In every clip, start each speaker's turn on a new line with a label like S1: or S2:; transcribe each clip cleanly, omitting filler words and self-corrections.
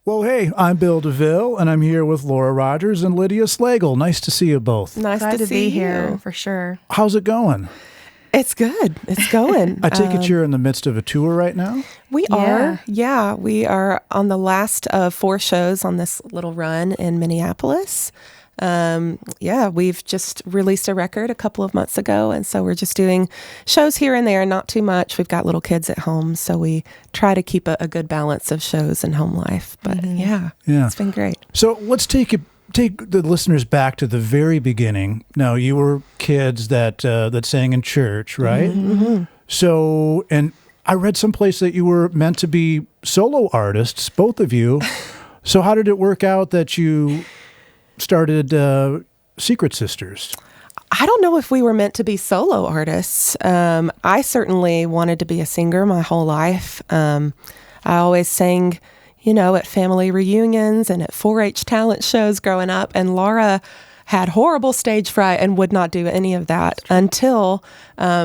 S1: Well, hey, I'm Bill DeVille, and I'm here with Laura Rogers and Lydia Slagle. Nice to see you both.
S2: Nice
S3: Glad
S2: to
S3: be
S2: see
S3: here,
S2: you.
S3: for sure.
S1: How's it going?
S2: It's good. It's going.
S1: I take it you're in the midst of a tour right now?
S2: We are. Yeah, we are on the last of 4 shows on this little run in Minneapolis. We've just released a record a couple of months ago, and so we're just doing shows here and there, not too much. We've got little kids at home, so we try to keep a good balance of shows and home life. But it's been great.
S1: So let's take the listeners back to the very beginning. Now, you were kids that sang in church, right?
S2: Mm-hmm.
S1: So, and I read someplace that you were meant to be solo artists, both of you. So how did it work out that you started Secret Sisters?
S2: I don't know if we were meant to be solo artists. I certainly wanted to be a singer my whole life. I always sang, at family reunions and at 4-H talent shows growing up. And Laura had horrible stage fright and would not do any of that until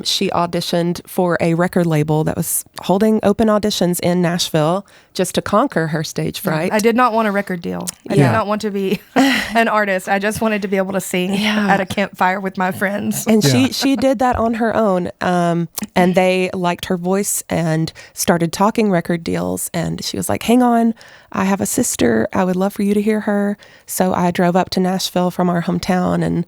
S2: she auditioned for a record label that was holding open auditions in Nashville just to conquer her stage fright.
S3: I did not want a record deal. I did not want to be an artist. I just wanted to be able to sing at a campfire with my friends.
S2: And she did that on her own. And they liked her voice and started talking record deals. And she was like, hang on, I have a sister. I would love for you to hear her. So I drove up to Nashville from our hometown, and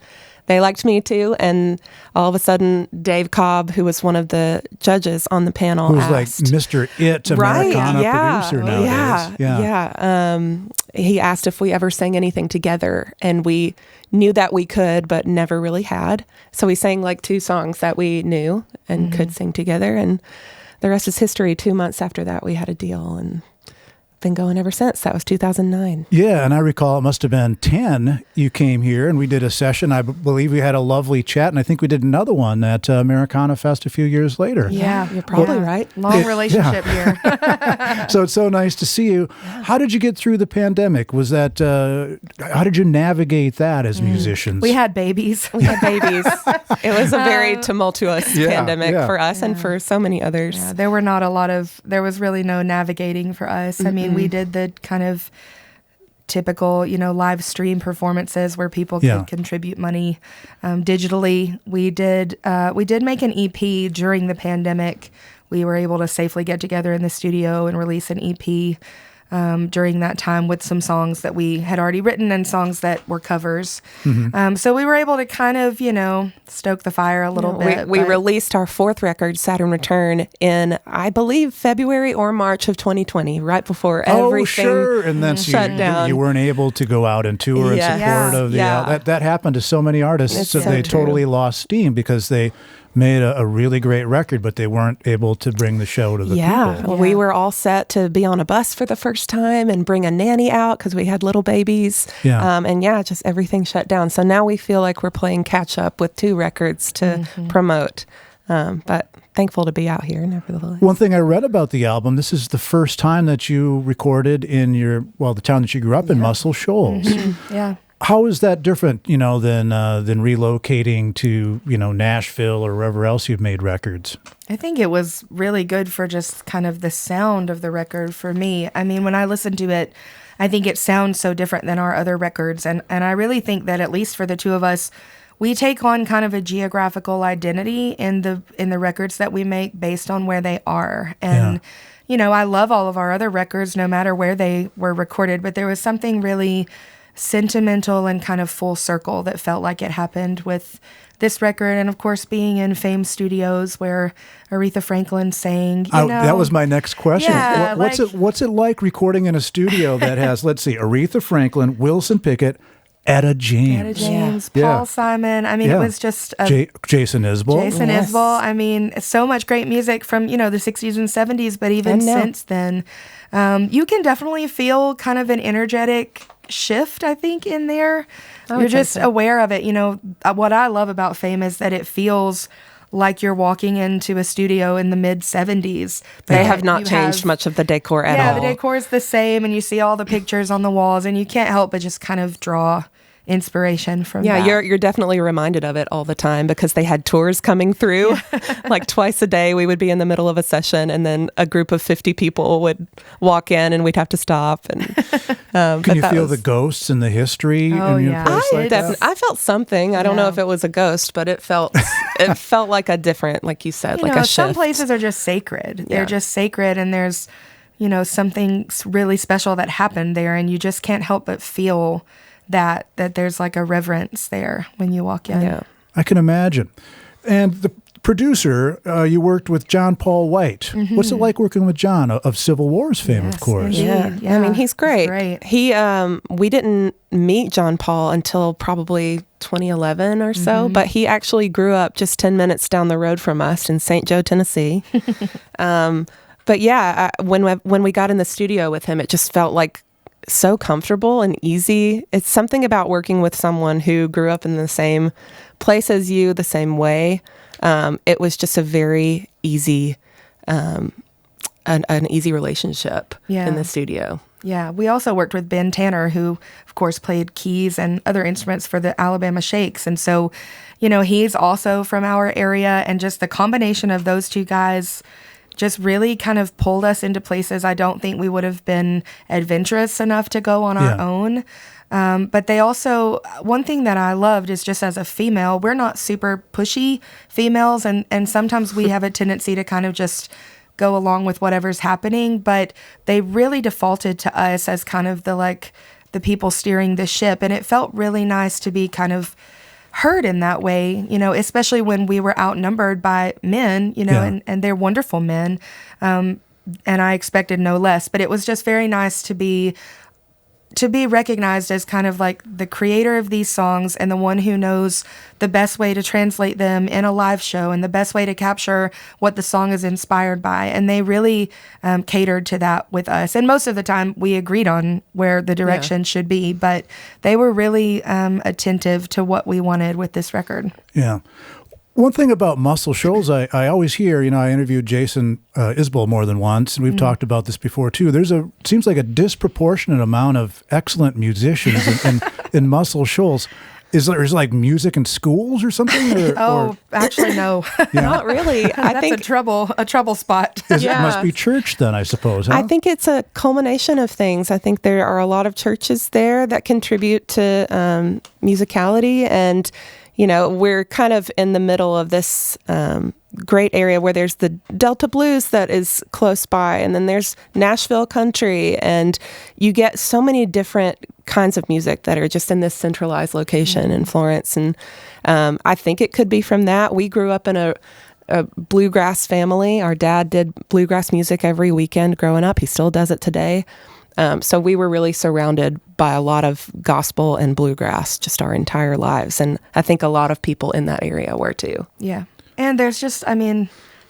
S2: they liked me too. And all of a sudden, Dave Cobb, who was one of the judges on the panel,
S1: Who's
S2: asked,
S1: like Mr. It Americana producer nowadays.
S2: He asked if we ever sang anything together, and we knew that we could, but never really had. So we sang like 2 songs that we knew and could sing together, and the rest is history. 2 months after that, we had a deal, and been going ever since. That was 2009.
S1: Yeah, and I recall it must have been 10 you came here and we did a session. I believe we had a lovely chat, and I think we did another one at Americana Fest a few years later.
S2: Yeah, you're probably right.
S3: Long relationship here.
S1: So it's so nice to see you. How did you get through the pandemic? Was that, how did you navigate that as musicians?
S3: We had babies.
S2: It was a very tumultuous pandemic for us and for so many others.
S3: Yeah, there was really no navigating for us. I mean, we did the kind of typical, live stream performances where people could contribute money digitally. We did make an EP during the pandemic. We were able to safely get together in the studio and release an EP during that time with some songs that we had already written and songs that were covers. So we were able to kind of, stoke the fire a little bit.
S2: We released our 4th record, Saturn Return, in, I believe, February or March of 2020, right before everything
S1: and then
S2: shut down.
S1: You weren't able to go out and tour in support of the... that happened to so many artists. They totally lost steam because they made a really great record, but they weren't able to bring the show to the people.
S2: We were all set to be on a bus for the first time and bring a nanny out because we had little babies. Just everything shut down. So now we feel like we're playing catch up with 2 records to promote. But thankful to be out here, nevertheless.
S1: One thing I read about the album, this is the first time that you recorded in the town that you grew up in, Muscle Shoals. How is that different, than relocating to, Nashville or wherever else you've made records?
S3: I think it was really good for just kind of the sound of the record for me. I mean, when I listen to it, I think it sounds so different than our other records. And I really think that at least for the 2 of us, we take on kind of a geographical identity in the records that we make based on where they are. And, I love all of our other records, no matter where they were recorded, but there was something really sentimental and kind of full circle that felt like it happened with this record, and of course being in Fame Studios where Aretha Franklin sang.
S1: That was my next question.
S3: Yeah,
S1: what's it like recording in a studio that has, let's see, Aretha Franklin, Wilson Pickett, Etta James,
S3: Paul Simon. I mean, it was just
S1: Jason Isbell.
S3: I mean, so much great music from the 60s and 70s, but even since then, you can definitely feel kind of an energetic shift, I think, in there. You're just aware of it. What I love about Fame is that it feels like you're walking into a studio in the mid-70s.
S2: They have not changed much of the decor at all.
S3: Yeah, the decor is the same, and you see all the pictures on the walls, and you can't help but just kind of draw inspiration from that.
S2: You're definitely reminded of it all the time because they had tours coming through. Like twice a day we would be in the middle of a session and then a group of 50 people would walk in and we'd have to stop. And
S1: can you feel the ghosts and the history in your place like that?
S2: I felt something. I don't know if it was a ghost, but it felt like a different, like you said, like a shift.
S3: Some places are just sacred. They're just sacred, and there's something really special that happened there, and you just can't help but feel that there's like a reverence there when you walk in.
S2: Yeah.
S1: I can imagine. And the producer, you worked with John Paul White. Mm-hmm. What's it like working with John, of Civil War's fame, of course?
S3: Yeah.
S2: I mean, he's great. He, we didn't meet John Paul until probably 2011 or so, but he actually grew up just 10 minutes down the road from us in St. Joe, Tennessee. But yeah, when we got in the studio with him, it just felt like so comfortable and easy. It's something about working with someone who grew up in the same place as you, the same way. It was just a very easy, an easy relationship in the studio.
S3: Yeah, we also worked with Ben Tanner, who, of course, played keys and other instruments for the Alabama Shakes. And so, he's also from our area, and just the combination of those two guys just really kind of pulled us into places I don't think we would have been adventurous enough to go on our own. But they also, one thing that I loved is just as a female, we're not super pushy females, and sometimes we have a tendency to kind of just go along with whatever's happening, but they really defaulted to us as kind of the people steering the ship, and it felt really nice to be kind of heard in that way, especially when we were outnumbered by men, and they're wonderful men. And I expected no less, but it was just very nice to be recognized as kind of like the creator of these songs and the one who knows the best way to translate them in a live show and the best way to capture what the song is inspired by. And they really catered to that with us. And most of the time we agreed on where the direction should be, but they were really attentive to what we wanted with this record.
S1: Yeah. One thing about Muscle Shoals, I always hear, I interviewed Jason Isbell more than once, and we've talked about this before too. Seems like a disproportionate amount of excellent musicians in Muscle Shoals. Is there like music in schools or something?
S3: Actually, no.
S2: Not really.
S3: I think a trouble spot.
S1: It must be church then, I suppose. Huh?
S2: I think it's a culmination of things. I think there are a lot of churches there that contribute to musicality, and we're kind of in the middle of this great area where there's the Delta Blues that is close by, and then there's Nashville country, and you get so many different kinds of music that are just in this centralized location in Florence. And I think it could be from that. We grew up in a bluegrass family. Our dad did bluegrass music every weekend growing up. He still does it today. So we were really surrounded by a lot of gospel and bluegrass just our entire lives. And I think a lot of people in that area were too.
S3: Yeah. And there's just,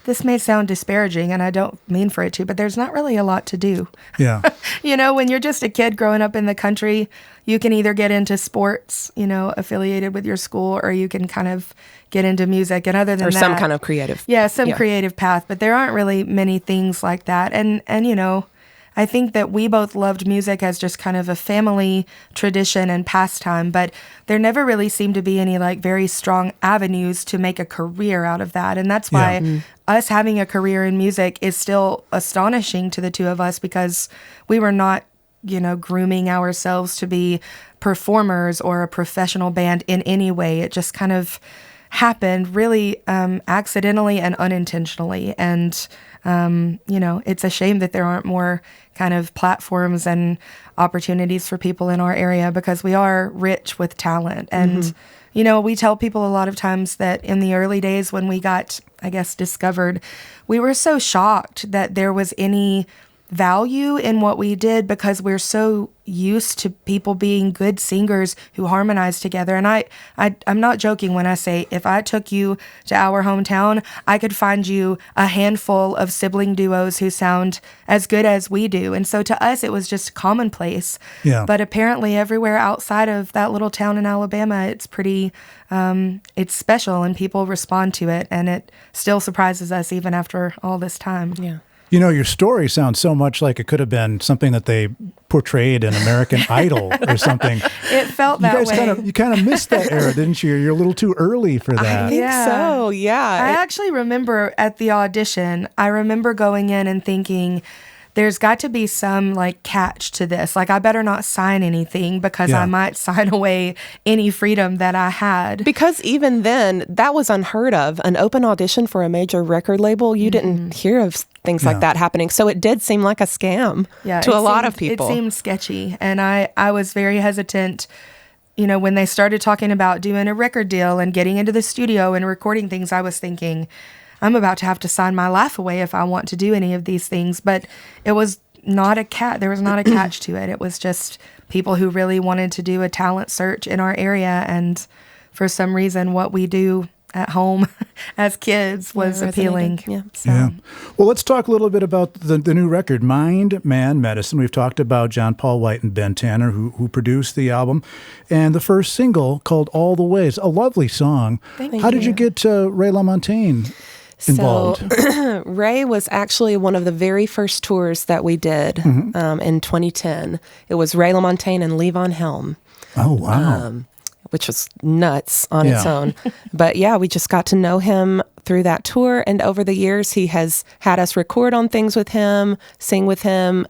S3: this may sound disparaging, and I don't mean for it to, but there's not really a lot to do.
S1: Yeah.
S3: When you're just a kid growing up in the country, you can either get into sports, affiliated with your school, or you can kind of get into music. And other than that,
S2: some kind of creative.
S3: Yeah, creative path. But there aren't really many things like that. And I think that we both loved music as just kind of a family tradition and pastime, but there never really seemed to be any very strong avenues to make a career out of that. And that's why us having a career in music is still astonishing to the two of us, because we were not, grooming ourselves to be performers or a professional band in any way. It just kind of happened really accidentally and unintentionally. And it's a shame that there aren't more kind of platforms and opportunities for people in our area, because we are rich with talent. And, we tell people a lot of times that in the early days when we got, discovered, we were so shocked that there was any value in what we did, because we're so used to people being good singers who harmonize together. And I'm not joking when I say, if I took you to our hometown, I could find you a handful of sibling duos who sound as good as we do. And so to us, it was just commonplace.
S1: Yeah.
S3: But apparently everywhere outside of that little town in Alabama, it's pretty, it's special, and people respond to it. And it still surprises us even after all this time.
S2: Yeah.
S1: Your story sounds so much like it could have been something that they portrayed in American Idol or something.
S3: It felt that way.
S1: You kind of missed that era, didn't you? You're a little too early for that.
S2: I think so, yeah.
S3: I actually remember at the audition, I remember going in and thinking, there's got to be some like catch to this. Like I better not sign anything because I might sign away any freedom that I had.
S2: Because even then, that was unheard of. An open audition for a major record label, you didn't hear of things like that happening. So it did seem like a scam to a lot of people.
S3: It seemed sketchy. And I was very hesitant, when they started talking about doing a record deal and getting into the studio and recording things, I was thinking, I'm about to have to sign my life away if I want to do any of these things. But it was not there was not a catch to it. It was just people who really wanted to do a talent search in our area. And for some reason, what we do at home as kids was appealing.
S2: Yeah.
S1: Yeah. Well, let's talk a little bit about the new record, Mind, Man, Medicine. We've talked about John Paul White and Ben Tanner, who produced the album. And the first single called All the Ways, a lovely song. How did you get Ray LaMontagne involved?
S2: So Ray was actually one of the very first tours that we did in 2010. It was Ray LaMontagne and Levon Helm.
S1: Oh, wow.
S2: Which was nuts on its own. But yeah, we just got to know him through that tour. And over the years, he has had us record on things with him, sing with him.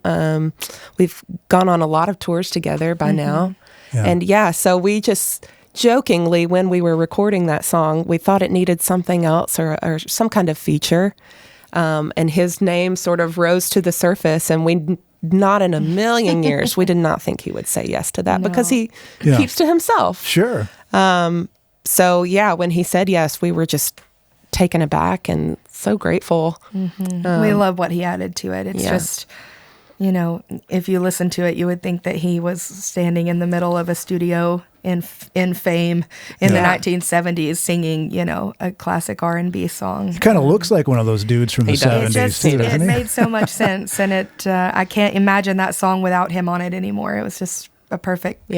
S2: We've gone on a lot of tours together by now. Yeah. And so we just jokingly, when we were recording that song, we thought it needed something else or some kind of feature. And his name sort of rose to the surface, and not in a million years, we did not think he would say yes to that because he keeps to himself.
S1: Sure.
S2: So when he said yes, we were just taken aback and so grateful.
S3: We love what he added to it. It's just, if you listen to it, you would think that he was standing in the middle of a studio in fame in the 1970s singing, a classic R&B song.
S1: He kind of looks like one of those dudes from the 70s.
S3: It made so much sense, and I can't imagine that song without him on it anymore. It was just a perfect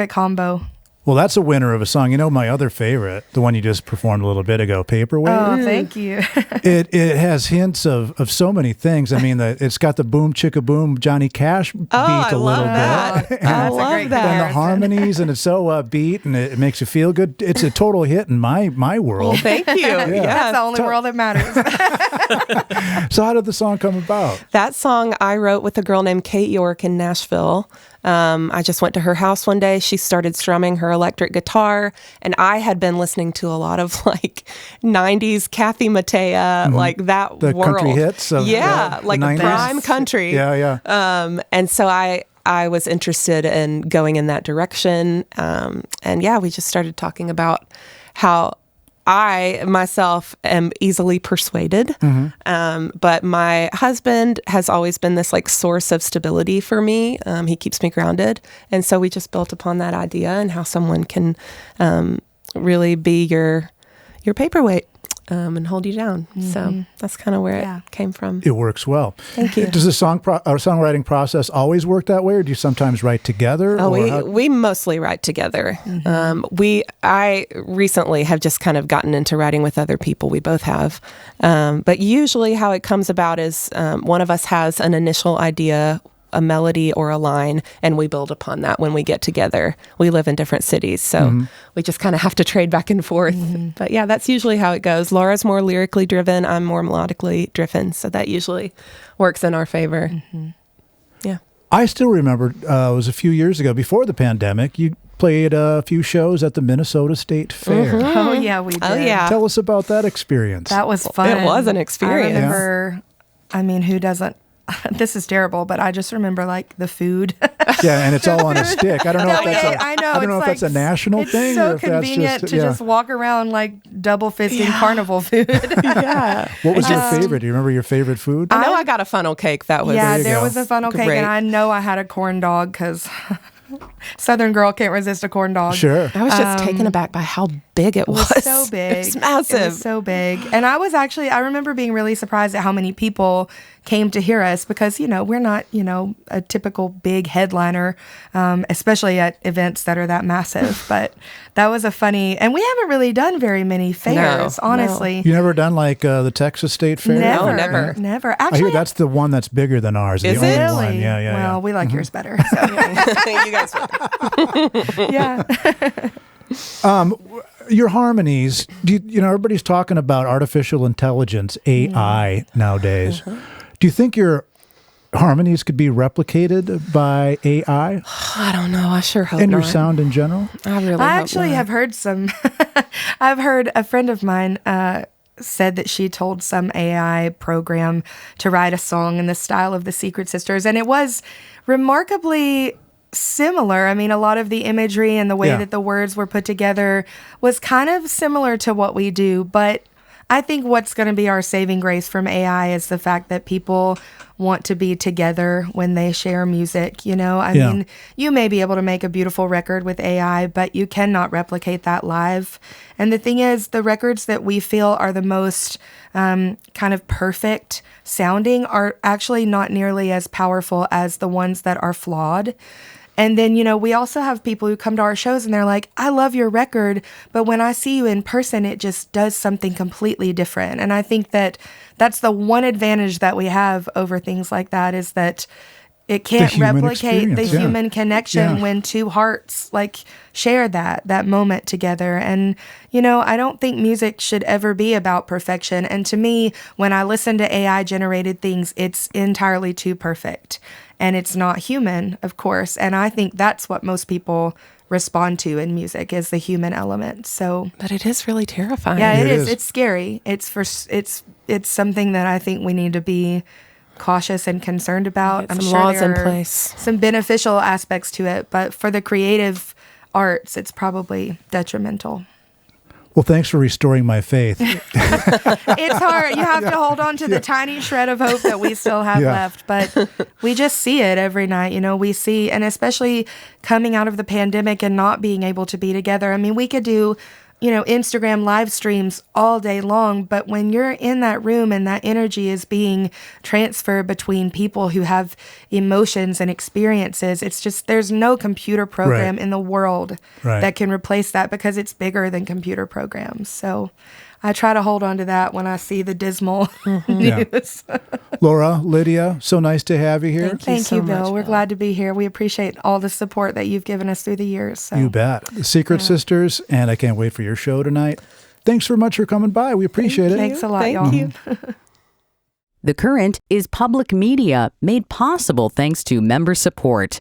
S3: combo.
S1: Well, that's a winner of a song. My other favorite, the one you just performed a little bit ago, Paperweight.
S3: Oh, thank you.
S1: It has hints of so many things. I mean, it's got the boom chicka boom Johnny Cash beat a little bit.
S2: I love that.
S1: And the harmonies, and it's so upbeat, and it makes you feel good. It's a total hit in my world.
S2: Well, thank you.
S3: That's the only world that matters.
S1: So how did the song come about?
S2: That song I wrote with a girl named Kate York in Nashville. I just went to her house one day. She started strumming her electric guitar, and I had been listening to a lot of 90s Kathy Mattea, like that
S1: the
S2: world.
S1: Country hits of
S2: like
S1: the 90s.
S2: Prime country.
S1: Yeah.
S2: And so I was interested in going in that direction. And we just started talking about how I, myself, am easily persuaded, but my husband has always been this source of stability for me. He keeps me grounded. And so we just built upon that idea and how someone can really be your paperweight and hold you down. So that's kind of where it came from.
S1: It works well.
S2: Thank you.
S1: Does the songwriting process always work that way, or do you sometimes write together?
S2: Oh, we mostly write together. I recently have just kind of gotten into writing with other people. We both have. But usually how it comes about is one of us has an initial idea, a melody or a line, and we build upon that when we get together. We live in different cities, so we just kind of have to trade back and forth. But that's usually how it goes. Laura's more lyrically driven, I'm more melodically driven, so that usually works in our favor. Yeah.
S1: I still remember, it was a few years ago, before the pandemic, you played a few shows at the Minnesota State Fair.
S3: Oh, yeah, we did.
S2: Oh, yeah.
S1: Tell us about that experience.
S3: That was fun.
S2: It was an experience.
S3: I remember, who doesn't? This is terrible, but I just remember the food.
S1: Yeah, and it's all on a stick. I don't know if that's a national thing.
S3: It's so
S1: or if
S3: convenient
S1: that's
S3: to just walk around double fisting carnival food.
S1: What was your favorite? Do you remember your favorite food?
S2: I know I got a funnel cake. That was
S3: there was a funnel cake, and I know I had a corn dog because Southern girl can't resist a corn dog.
S1: Sure.
S2: I was just taken aback by how big it was.
S3: It was so big.
S2: It's massive.
S3: It was so big. And I remember being really surprised at how many people came to hear us because, we're not, a typical big headliner, especially at events that are that massive. But that was and we haven't really done very many fairs, honestly.
S1: You never done like the Texas State Fair?
S3: Never. Actually,
S1: I hear that's the one that's bigger than ours.
S2: Is
S1: the
S2: it?
S1: only one.
S3: Really?
S1: Yeah.
S3: Well, we like yours better. So.
S2: You guys
S3: Yeah.
S1: Your harmonies, everybody's talking about artificial intelligence, AI nowadays. Do you think your harmonies could be replicated by AI?
S2: I don't know. I sure hope
S1: and your
S2: not.
S1: sound in general?
S3: I actually have heard some. I've heard a friend of mine said that she told some AI program to write a song in the style of the Secret Sisters, and it was remarkably similar. I mean, a lot of the imagery and the way that the words were put together was kind of similar to what we do, but I think what's going to be our saving grace from AI is the fact that people want to be together when they share music. I mean, you may be able to make a beautiful record with AI, but you cannot replicate that live. And the thing is, the records that we feel are the most kind of perfect sounding are actually not nearly as powerful as the ones that are flawed. And then, we also have people who come to our shows and they're like, I love your record, but when I see you in person, it just does something completely different. And I think that that's the one advantage that we have over things like that is that it can't replicate the human connection when two hearts share that moment together. And, I don't think music should ever be about perfection. And to me, when I listen to AI generated things, it's entirely too perfect. And it's not human, of course. And I think that's what most people respond to in music is the human element. So,
S2: but it is really terrifying.
S3: Yeah, it is. It's scary. It's something that I think we need to be cautious and concerned about.
S2: I'm sure laws in place.
S3: Some beneficial aspects to it, but for the creative arts, it's probably detrimental.
S1: Well, thanks for restoring my faith.
S3: It's hard. You have to hold on to the tiny shred of hope that we still have left. But we just see it every night. We see, and especially coming out of the pandemic and not being able to be together. I mean, we could do, Instagram live streams all day long. But when you're in that room and that energy is being transferred between people who have emotions and experiences, it's just, there's no computer program in the world that can replace that because it's bigger than computer programs. So I try to hold on to that when I see the dismal news.
S1: Laura, Lydia, so nice to have you here.
S3: Thank you, Bill. We're glad to be here. We appreciate all the support that you've given us through the years. So.
S1: You bet. The Secret Sisters, and I can't wait for your show tonight. Thanks very much for coming by. We appreciate it.
S3: Thanks a lot, y'all.
S2: Thank you.
S4: The Current is public media made possible thanks to member support.